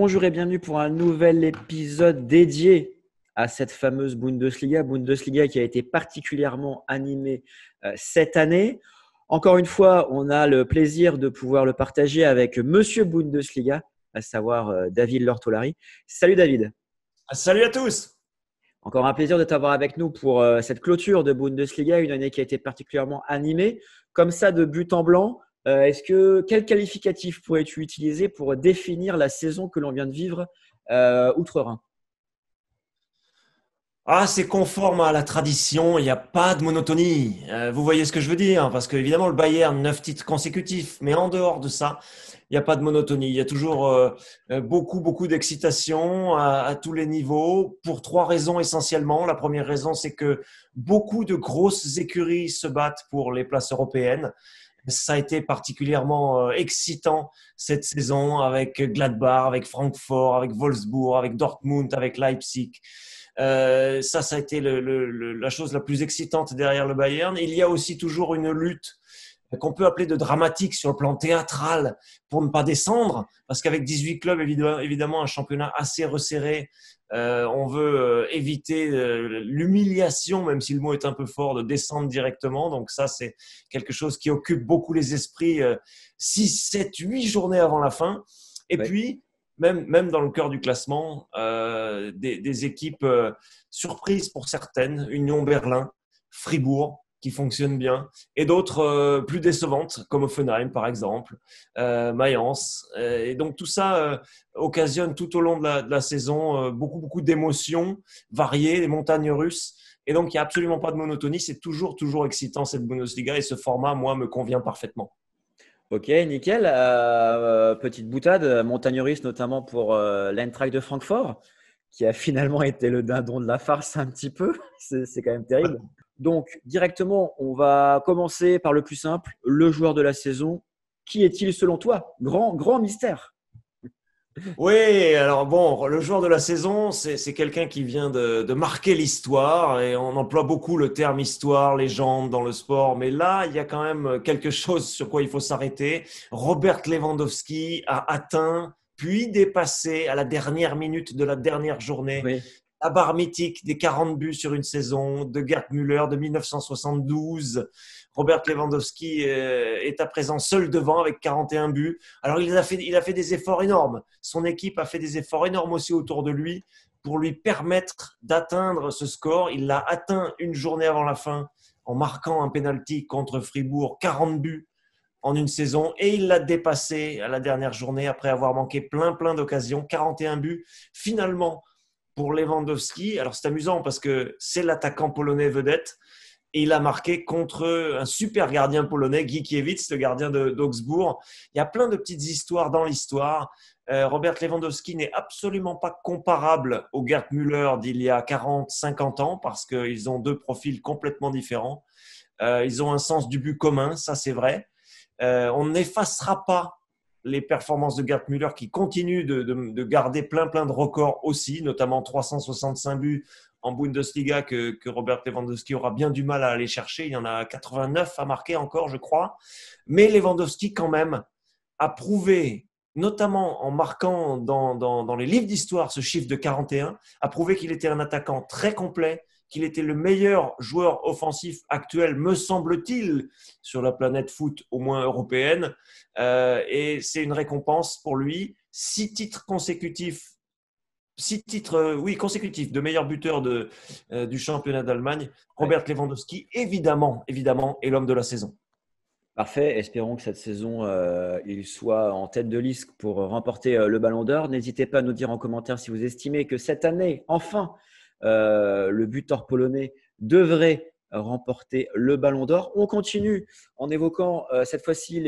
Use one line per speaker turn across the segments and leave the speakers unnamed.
Bonjour et bienvenue pour un nouvel épisode dédié à cette fameuse Bundesliga qui a été particulièrement animée cette année. Encore une fois, on a le plaisir de pouvoir le partager avec Monsieur Bundesliga, à savoir David Lortolari. Salut David.
Salut à tous.
Encore un plaisir de t'avoir avec nous pour cette clôture de Bundesliga, une année qui a été particulièrement animée, comme ça de but en blanc. Quel qualificatif pourrais-tu utiliser pour définir la saison que l'on vient de vivre outre-Rhin?
C'est conforme à la tradition, il n'y a pas de monotonie. Vous voyez ce que je veux dire? Parce qu'évidemment, le Bayern, 9 titres consécutifs, mais en dehors de ça, il n'y a pas de monotonie. Il y a toujours beaucoup d'excitation à tous les niveaux, pour trois raisons essentiellement. La première raison, c'est que beaucoup de grosses écuries se battent pour les places européennes. Ça a été particulièrement excitant cette saison avec Gladbach, avec Francfort, avec Wolfsburg, avec Dortmund, avec Leipzig. Ça a été la chose la plus excitante derrière le Bayern. Il y a aussi toujours une lutte qu'on peut appeler de dramatique sur le plan théâtral pour ne pas descendre, parce qu'avec 18 clubs, évidemment, un championnat assez resserré, on veut éviter l'humiliation, même si le mot est un peu fort, de descendre directement. Donc ça, c'est quelque chose qui occupe beaucoup les esprits 6, 7, 8 journées avant la fin. Et
Ouais.
puis, même dans le cœur du classement, des équipes surprises pour certaines, Union Berlin, Fribourg, qui fonctionnent bien, et d'autres plus décevantes, comme Offenheim par exemple, Mayence. Et donc tout ça occasionne tout au long de la saison beaucoup d'émotions variées, des montagnes russes. Et donc il n'y a absolument pas de monotonie, c'est toujours excitant cette Bundesliga, et ce format, moi, me convient parfaitement.
Ok, nickel. Petite boutade, montagne russe notamment pour l'Eintracht de Francfort, qui a finalement été le dindon de la farce un petit peu. C'est quand même terrible. Donc, directement, on va commencer par le plus simple, le joueur de la saison. Qui est-il selon toi? Grand mystère.
Oui, alors bon, le joueur de la saison, c'est quelqu'un qui vient de marquer l'histoire, et on emploie beaucoup le terme histoire, légende dans le sport, mais là, il y a quand même quelque chose sur quoi il faut s'arrêter. Robert Lewandowski a atteint, puis dépassé à la dernière minute de la dernière journée
Oui.
la barre mythique des 40 buts sur une saison de Gerd Müller de 1972. Robert Lewandowski est à présent seul devant avec 41 buts. Alors, il a fait des efforts énormes. Son équipe a fait des efforts énormes aussi autour de lui pour lui permettre d'atteindre ce score. Il l'a atteint une journée avant la fin en marquant un penalty contre Fribourg, 40 buts en une saison, et il l'a dépassé à la dernière journée après avoir manqué plein d'occasions, 41 buts. Finalement, pour Lewandowski, alors c'est amusant parce que c'est l'attaquant polonais vedette, et il a marqué contre un super gardien polonais, Gikiewicz, le gardien d'Augsbourg. Il y a plein de petites histoires dans l'histoire. Robert Lewandowski n'est absolument pas comparable au Gerd Müller d'il y a 40, 50 ans, parce qu'ils ont deux profils complètement différents. Ils ont un sens du but commun, ça c'est vrai. On n'effacera pas les performances de Gerd Müller, qui continue de garder plein de records aussi, notamment 365 buts en Bundesliga que Robert Lewandowski aura bien du mal à aller chercher. Il y en a 89 à marquer encore, je crois. Mais Lewandowski, quand même, a prouvé, notamment en marquant dans les livres d'histoire ce chiffre de 41, a prouvé qu'il était un attaquant très complet, qu'il était le meilleur joueur offensif actuel, me semble-t-il, sur la planète foot, au moins européenne. Et c'est une récompense pour lui. 6 titres consécutifs de meilleur buteur du championnat d'Allemagne.
Ouais.
Robert Lewandowski, évidemment, est l'homme de la saison.
Parfait. Espérons que cette saison, il soit en tête de liste pour remporter le Ballon d'Or. N'hésitez pas à nous dire en commentaire si vous estimez que cette année, enfin, le buteur polonais devrait remporter le Ballon d'Or. On continue en évoquant cette fois-ci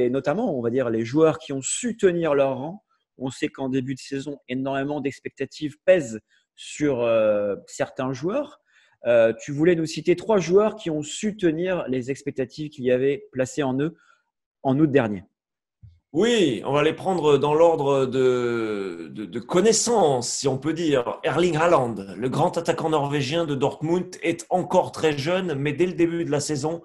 notamment, on va dire, les joueurs qui ont su tenir leur rang. On sait qu'en début de saison, énormément d'expectatives pèsent sur certains joueurs. Tu voulais nous citer 3 joueurs qui ont su tenir les expectatives qu'il y avait placées en eux en août dernier.
Oui, on va les prendre dans l'ordre de connaissance, si on peut dire. Erling Haaland, le grand attaquant norvégien de Dortmund, est encore très jeune, mais dès le début de la saison,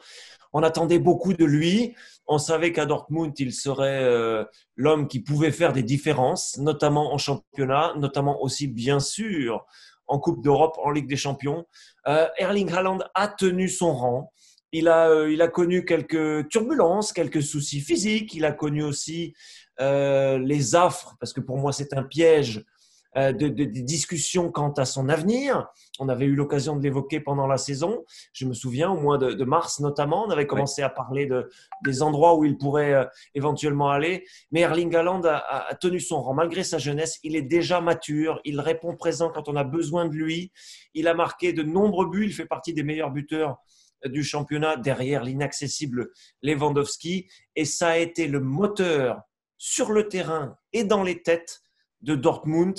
On attendait beaucoup de lui. On savait qu'à Dortmund, il serait l'homme qui pouvait faire des différences, notamment en championnat, notamment aussi, bien sûr, en Coupe d'Europe, en Ligue des Champions. Erling Haaland a tenu son rang. Il a connu quelques turbulences, quelques soucis physiques. Il a connu aussi les affres, parce que pour moi, c'est un piège de discussions quant à son avenir. On avait eu l'occasion de l'évoquer pendant la saison. Je me souviens, au mois de mars notamment, on avait commencé à parler des endroits où il pourrait éventuellement aller. Mais Erling Haaland a tenu son rang. Malgré sa jeunesse, il est déjà mature. Il répond présent quand on a besoin de lui. Il a marqué de nombreux buts. Il fait partie des meilleurs buteurs du championnat derrière l'inaccessible Lewandowski. Et ça a été le moteur sur le terrain et dans les têtes de Dortmund,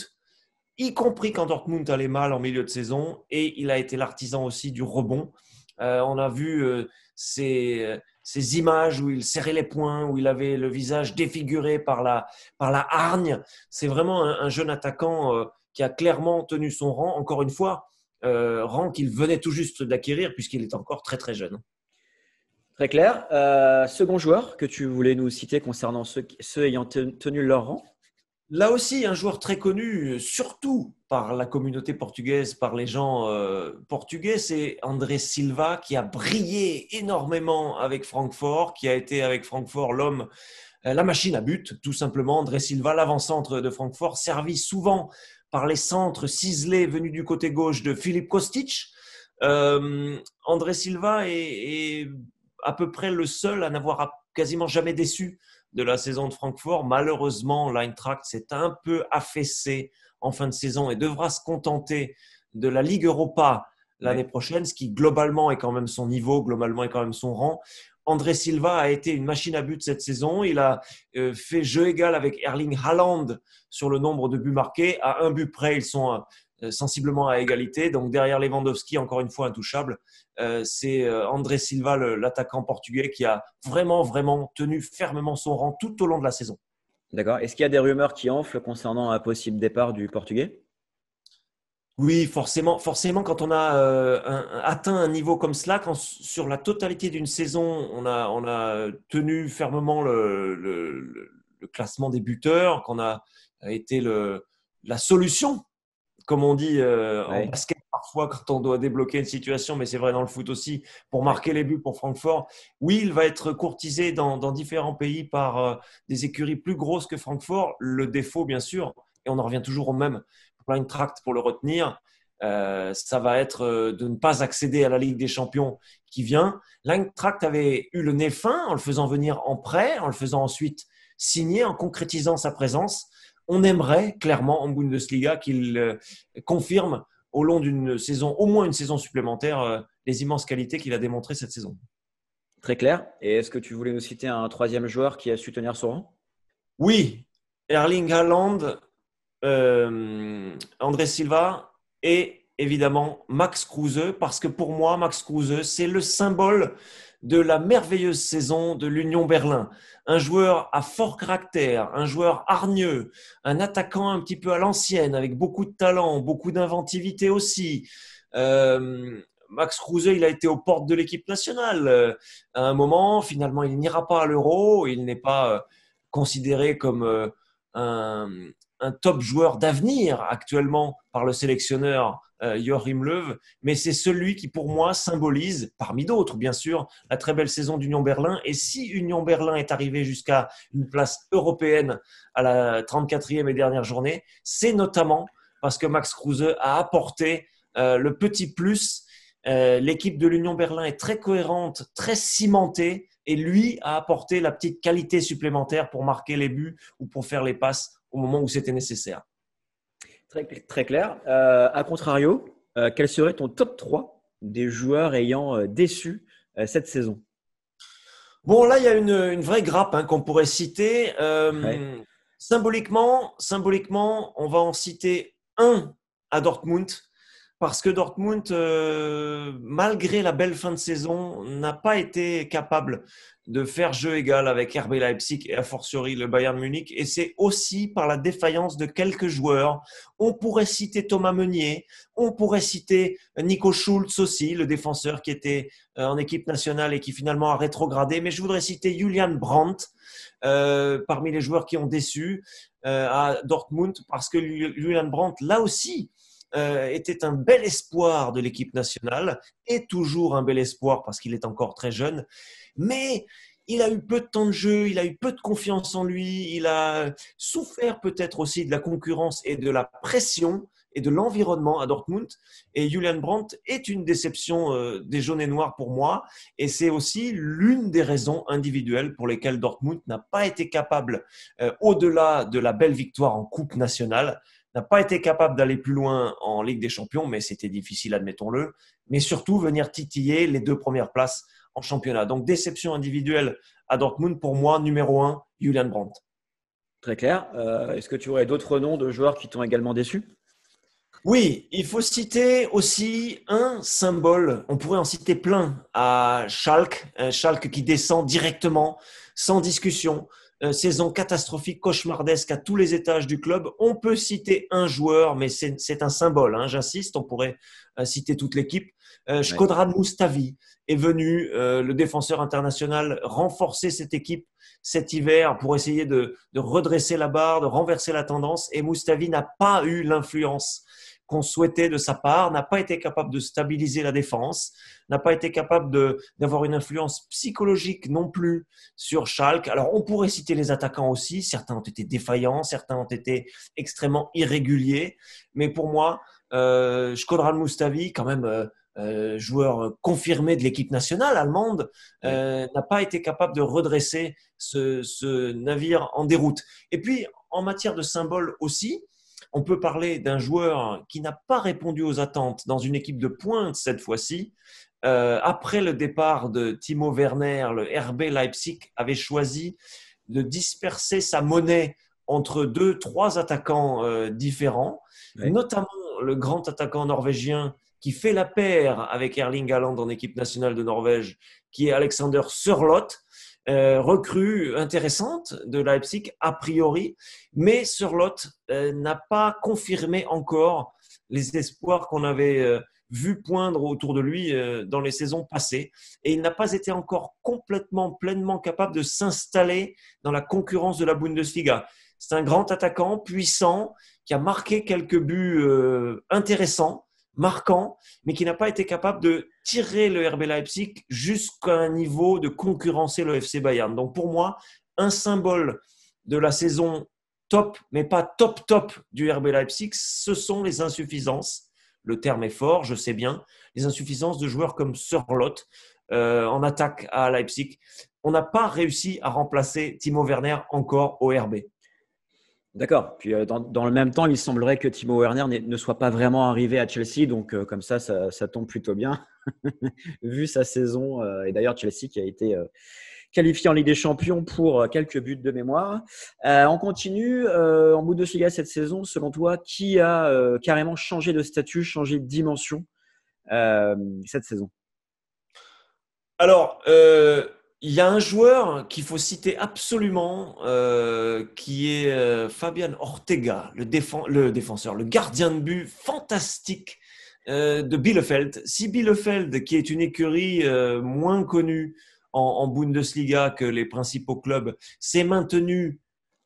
y compris quand Dortmund allait mal en milieu de saison, et il a été l'artisan aussi du rebond. On a vu ces images où il serrait les poings, où il avait le visage défiguré par la hargne. C'est vraiment un jeune attaquant qui a clairement tenu son rang, encore une fois, rang qu'il venait tout juste d'acquérir puisqu'il est encore très très jeune.
Très clair. Second joueur que tu voulais nous citer concernant ceux ayant tenu leur rang?
Là aussi, un joueur très connu, surtout par la communauté portugaise, par les gens portugais, c'est André Silva qui a brillé énormément avec Francfort, qui a été avec Francfort l'homme, la machine à but, tout simplement. André Silva, l'avant-centre de Francfort, servi souvent par les centres ciselés venus du côté gauche de Filip Kostic. André Silva est à peu près le seul à n'avoir quasiment jamais déçu de la saison de Francfort. Malheureusement, l'Eintracht s'est un peu affaissé en fin de saison et devra se contenter de la Ligue Europa l'année prochaine, ce qui globalement est quand même son niveau, globalement est quand même son rang. André Silva a été une machine à but cette saison. Il a fait jeu égal avec Erling Haaland sur le nombre de buts marqués. À un but près, ils sont sensiblement à égalité. Donc derrière Lewandowski, encore une fois intouchable, c'est André Silva, l'attaquant portugais, qui a vraiment, vraiment tenu fermement son rang tout au long de la saison.
D'accord. Est-ce qu'il y a des rumeurs qui enflent concernant un possible départ du Portugais?
Oui, forcément, quand on a atteint un niveau comme cela, quand sur la totalité d'une saison, on a tenu fermement le classement des buteurs, qu'on a été la solution, comme on dit en basket parfois quand on doit débloquer une situation, mais c'est vrai dans le foot aussi, pour marquer les buts pour Francfort. Oui, il va être courtisé dans différents pays par des écuries plus grosses que Francfort. Le défaut, bien sûr, et on en revient toujours au même, pour l'Eintracht, pour le retenir, ça va être de ne pas accéder à la Ligue des Champions qui vient. L'Eintracht avait eu le nez fin en le faisant venir en prêt, en le faisant ensuite signer, en concrétisant sa présence. On aimerait clairement en Bundesliga qu'il confirme au long d'une saison, au moins une saison supplémentaire, les immenses qualités qu'il a démontrées cette saison.
Très clair. Et est-ce que tu voulais nous citer un troisième joueur qui a su tenir son rang?
Oui, Erling Haaland, André Silva et évidemment Max Kruse, parce que pour moi, Max Kruse, c'est le symbole de la merveilleuse saison de l'Union Berlin. Un joueur à fort caractère, un joueur hargneux, un attaquant un petit peu à l'ancienne, avec beaucoup de talent, beaucoup d'inventivité aussi. Max Kruse, il a été aux portes de l'équipe nationale. À un moment, finalement, il n'ira pas à l'Euro. Il n'est pas considéré comme un top joueur d'avenir actuellement par le sélectionneur Joachim Löw, mais c'est celui qui pour moi symbolise, parmi d'autres bien sûr, la très belle saison d'Union Berlin. Et si Union Berlin est arrivé jusqu'à une place européenne à la 34e et dernière journée, c'est notamment parce que Max Kruse a apporté le petit plus. L'équipe de l'Union Berlin est très cohérente, très cimentée, et lui a apporté la petite qualité supplémentaire pour marquer les buts ou pour faire les passes au moment où c'était nécessaire.
Très, très clair. A contrario, quel serait ton top 3 des joueurs ayant déçu cette saison?
Bon, là, il y a une vraie grappe qu'on pourrait citer. Symboliquement, on va en citer un à Dortmund, Parce que Dortmund, malgré la belle fin de saison, n'a pas été capable de faire jeu égal avec RB Leipzig et a fortiori le Bayern Munich. Et c'est aussi par la défaillance de quelques joueurs. On pourrait citer Thomas Meunier, on pourrait citer Nico Schulz aussi, le défenseur qui était en équipe nationale et qui finalement a rétrogradé. Mais je voudrais citer Julian Brandt parmi les joueurs qui ont déçu à Dortmund parce que Julian Brandt, là aussi, était un bel espoir de l'équipe nationale et toujours un bel espoir parce qu'il est encore très jeune. Mais il a eu peu de temps de jeu, il a eu peu de confiance en lui, il a souffert peut-être aussi de la concurrence et de la pression et de l'environnement à Dortmund. Et Julian Brandt est une déception des jaunes et noirs pour moi. Et c'est aussi l'une des raisons individuelles pour lesquelles Dortmund n'a pas été capable, au-delà de la belle victoire en Coupe nationale, n'a pas été capable d'aller plus loin en Ligue des Champions, mais c'était difficile, admettons-le. Mais surtout, venir titiller les 2 premières places en championnat. Donc, déception individuelle à Dortmund, pour moi, numéro 1, Julian Brandt.
Très clair. Est-ce que tu aurais d'autres noms de joueurs qui t'ont également déçu?
Oui, il faut citer aussi un symbole. On pourrait en citer plein à Schalke. Schalke qui descend directement, sans discussion. Saison catastrophique, cauchemardesque à tous les étages du club. On peut citer un joueur, mais c'est un symbole, hein, j'insiste. On pourrait citer toute l'équipe. Shkodran Mustafi est venu, le défenseur international, renforcer cette équipe cet hiver pour essayer de redresser la barre, de renverser la tendance. Et Mustafi n'a pas eu l'influence qu'on souhaitait de sa part, n'a pas été capable de stabiliser la défense, n'a pas été capable d'avoir une influence psychologique non plus sur Schalke. Alors, on pourrait citer les attaquants aussi. Certains ont été défaillants, certains ont été extrêmement irréguliers. Mais pour moi, Shkodran Mustafi, quand même joueur confirmé de l'équipe nationale allemande, n'a pas été capable de redresser ce navire en déroute. Et puis, en matière de symbole aussi, on peut parler d'un joueur qui n'a pas répondu aux attentes dans une équipe de pointe cette fois-ci. Après le départ de Timo Werner, le RB Leipzig avait choisi de disperser sa monnaie entre 2-3 attaquants différents, notamment le grand attaquant norvégien qui fait la paire avec Erling Haaland en équipe nationale de Norvège, qui est Alexander Sørloth. Recrue intéressante de Leipzig a priori, mais Sørloth n'a pas confirmé encore les espoirs qu'on avait vus poindre autour de lui dans les saisons passées, et il n'a pas été encore complètement, pleinement capable de s'installer dans la concurrence de la Bundesliga. C'est un grand attaquant puissant qui a marqué quelques buts intéressants, marquant, mais qui n'a pas été capable de tirer le RB Leipzig jusqu'à un niveau de concurrencer le FC Bayern. Donc pour moi, un symbole de la saison top, mais pas top du RB Leipzig, ce sont les insuffisances. Le terme est fort, je sais bien. Les insuffisances de joueurs comme Sørloth en attaque à Leipzig. On n'a pas réussi à remplacer Timo Werner encore au RB.
D'accord. Puis dans le même temps, il semblerait que Timo Werner ne soit pas vraiment arrivé à Chelsea, donc comme ça tombe plutôt bien, vu sa saison. Et d'ailleurs, Chelsea qui a été qualifié en Ligue des Champions pour quelques buts de mémoire. On continue. En Bundesliga cette saison, selon toi, qui a carrément changé de statut, changé de dimension cette saison?
Alors, il y a un joueur qu'il faut citer absolument, qui est Fabian Ortega, le défenseur, le gardien de but fantastique de Bielefeld. Si Bielefeld, qui est une écurie moins connue en Bundesliga que les principaux clubs, s'est maintenu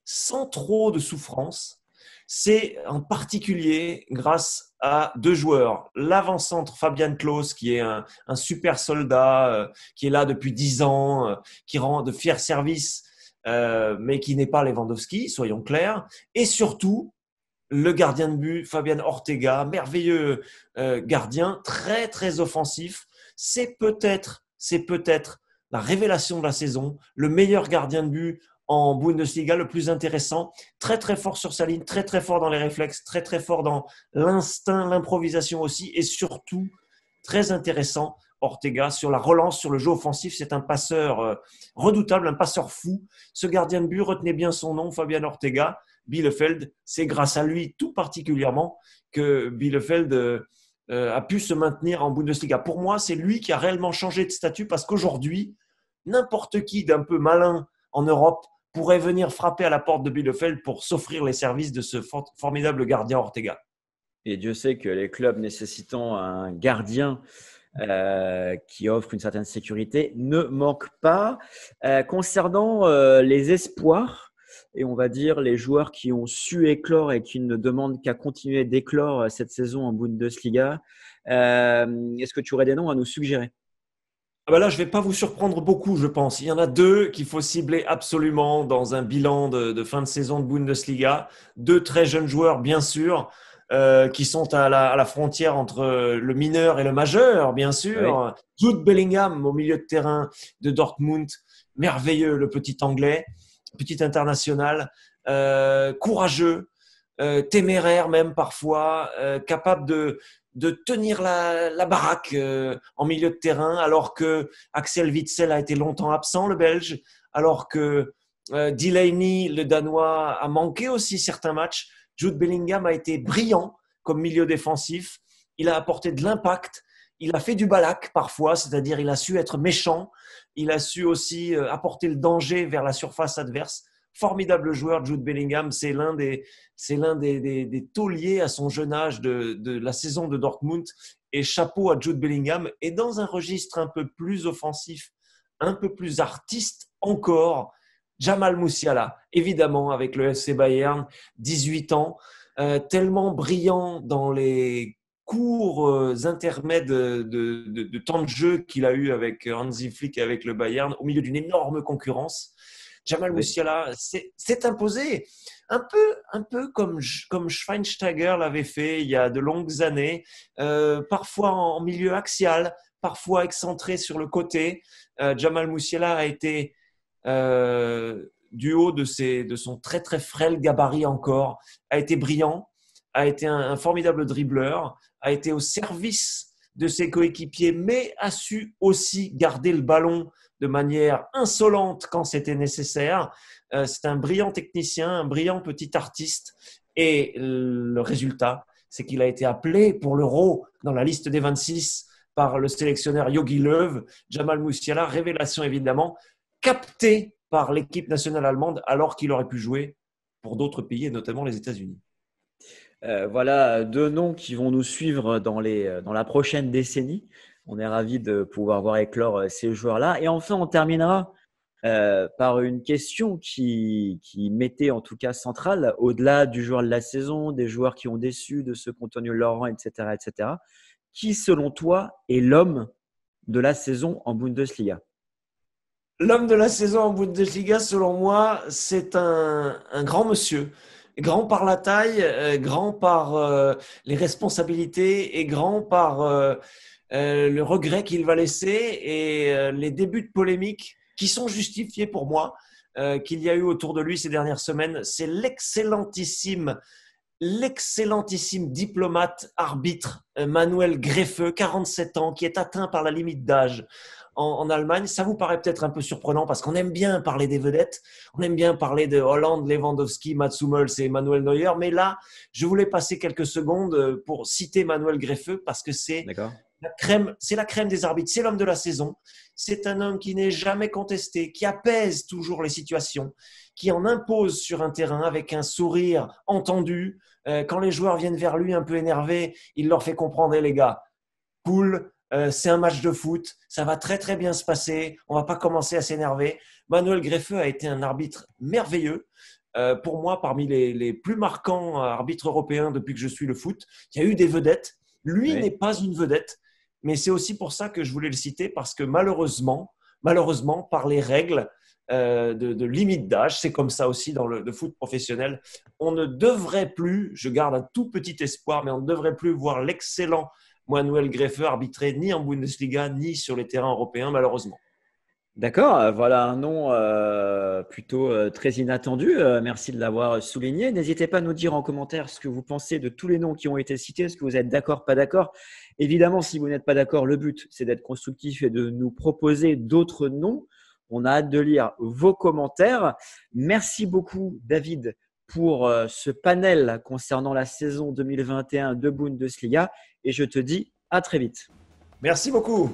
sans trop de souffrance, c'est en particulier grâce à 2 joueurs. L'avant-centre Fabian Klos, qui est un super soldat, qui est là depuis 10 ans, qui rend de fiers services, mais qui n'est pas Lewandowski, soyons clairs. Et surtout, le gardien de but, Fabian Ortega, merveilleux gardien, très très offensif. C'est peut-être la révélation de la saison, le meilleur gardien de but en Bundesliga, le plus intéressant, très très fort sur sa ligne, très très fort dans les réflexes, très très fort dans l'instinct, l'improvisation aussi, et surtout très intéressant, Ortega, sur la relance, sur le jeu offensif. C'est un passeur redoutable, un passeur fou. Ce gardien de but, retenez bien son nom, Fabian Ortega. Bielefeld, c'est grâce à lui tout particulièrement que Bielefeld a pu se maintenir en Bundesliga. Pour moi, c'est lui qui a réellement changé de statut parce qu'aujourd'hui, n'importe qui d'un peu malin en Europe pourrait venir frapper à la porte de Bielefeld pour s'offrir les services de ce formidable gardien Ortega.
Et Dieu sait que les clubs nécessitant un gardien qui offre une certaine sécurité ne manquent pas. Concernant les espoirs, et on va dire les joueurs qui ont su éclore et qui ne demandent qu'à continuer d'éclore cette saison en Bundesliga, est-ce que tu aurais des noms à nous suggérer?
Ah bah là, je ne vais pas vous surprendre beaucoup, je pense. Il y en a deux qu'il faut cibler absolument dans un bilan de fin de saison de Bundesliga. Deux très jeunes joueurs, bien sûr, qui sont à la frontière entre le mineur et le majeur, bien
Oui,
sûr. Jude Bellingham au milieu de terrain de Dortmund, merveilleux, le petit anglais, petit international, courageux, téméraire même parfois, capable de tenir la baraque en milieu de terrain, alors que Axel Witsel a été longtemps absent, le Belge, alors que Delaney, le Danois, a manqué aussi certains matchs. Jude Bellingham a été brillant comme milieu défensif. Il a apporté de l'impact. Il a fait du balak parfois, c'est-à-dire il a su être méchant. Il a su aussi apporter le danger vers la surface adverse. Formidable joueur, Jude Bellingham. C'est l'un des tauliers à son jeune âge de la saison de Dortmund. Et chapeau à Jude Bellingham. Et dans un registre un peu plus offensif, un peu plus artiste encore, Jamal Musiala, évidemment, avec le FC Bayern, 18 ans, tellement brillant dans les courts intermèdes de temps de jeu qu'il a eu avec Hansi Flick et avec le Bayern, au milieu d'une énorme concurrence. Jamal
oui.
Musiala s'est imposé un peu comme Schweinsteiger l'avait fait il y a de longues années, parfois en milieu axial, parfois excentré sur le côté. Jamal Musiala a été du haut de son très très frêle gabarit encore, a été brillant, a été un formidable dribbleur, a été au service de ses coéquipiers, mais a su aussi garder le ballon de manière insolente quand c'était nécessaire. C'est un brillant technicien, un brillant petit artiste. Et le résultat, c'est qu'il a été appelé pour l'Euro dans la liste des 26 par le sélectionneur Jogi Löw. Jamal Musiala, révélation évidemment, capté par l'équipe nationale allemande alors qu'il aurait pu jouer pour d'autres pays et notamment les États-Unis.
Voilà deux noms qui vont nous suivre dans la prochaine décennie. On est ravis de pouvoir voir éclore ces joueurs-là. Et enfin, on terminera par une question qui mettait en tout cas centrale, au-delà du joueur de la saison, des joueurs qui ont déçu, de ceux qui ont tenu leur rang, etc., etc. Qui, selon toi, est l'homme de la saison en Bundesliga?
L'homme de la saison en Bundesliga, selon moi, c'est un grand monsieur. Grand par la taille, grand par les responsabilités et grand par le regret qu'il va laisser et les débuts de polémique qui sont justifiés pour moi, qu'il y a eu autour de lui ces dernières semaines. C'est l'excellentissime diplomate arbitre Manuel Greffeux, 47 ans, qui est atteint par la limite d'âge en Allemagne. Ça vous paraît peut-être un peu surprenant parce qu'on aime bien parler des vedettes, on aime bien parler de Hollande, Lewandowski, Mats Hummels et Manuel Neuer, mais là, je voulais passer quelques secondes pour citer Manuel Greffeux parce que
D'accord.
c'est la crème des arbitres, c'est l'homme de la saison. C'est un homme qui n'est jamais contesté, qui apaise toujours les situations, qui en impose sur un terrain avec un sourire entendu. Quand les joueurs viennent vers lui un peu énervés, il leur fait comprendre, les gars, cool, c'est un match de foot, ça va très très bien se passer, on va pas commencer à s'énerver. Manuel Greffeux a été un arbitre merveilleux. Pour moi, parmi les plus marquants arbitres européens depuis que je suis le foot, il y a eu des vedettes. Lui n'est
Oui.
pas une vedette, mais c'est aussi pour ça que je voulais le citer, parce que malheureusement, par les règles de limite d'âge, c'est comme ça aussi dans le foot professionnel, on ne devrait plus, je garde un tout petit espoir, mais on ne devrait plus voir l'excellent Manuel Greffeux arbitrer ni en Bundesliga, ni sur les terrains européens, malheureusement.
D'accord, voilà un nom plutôt très inattendu. Merci de l'avoir souligné. N'hésitez pas à nous dire en commentaire ce que vous pensez de tous les noms qui ont été cités. Est-ce que vous êtes d'accord, pas d'accord? Évidemment, si vous n'êtes pas d'accord, le but, c'est d'être constructif et de nous proposer d'autres noms. On a hâte de lire vos commentaires. Merci beaucoup, David, pour ce panel concernant la saison 2021 de Bundesliga et je te dis à très vite.
Merci beaucoup.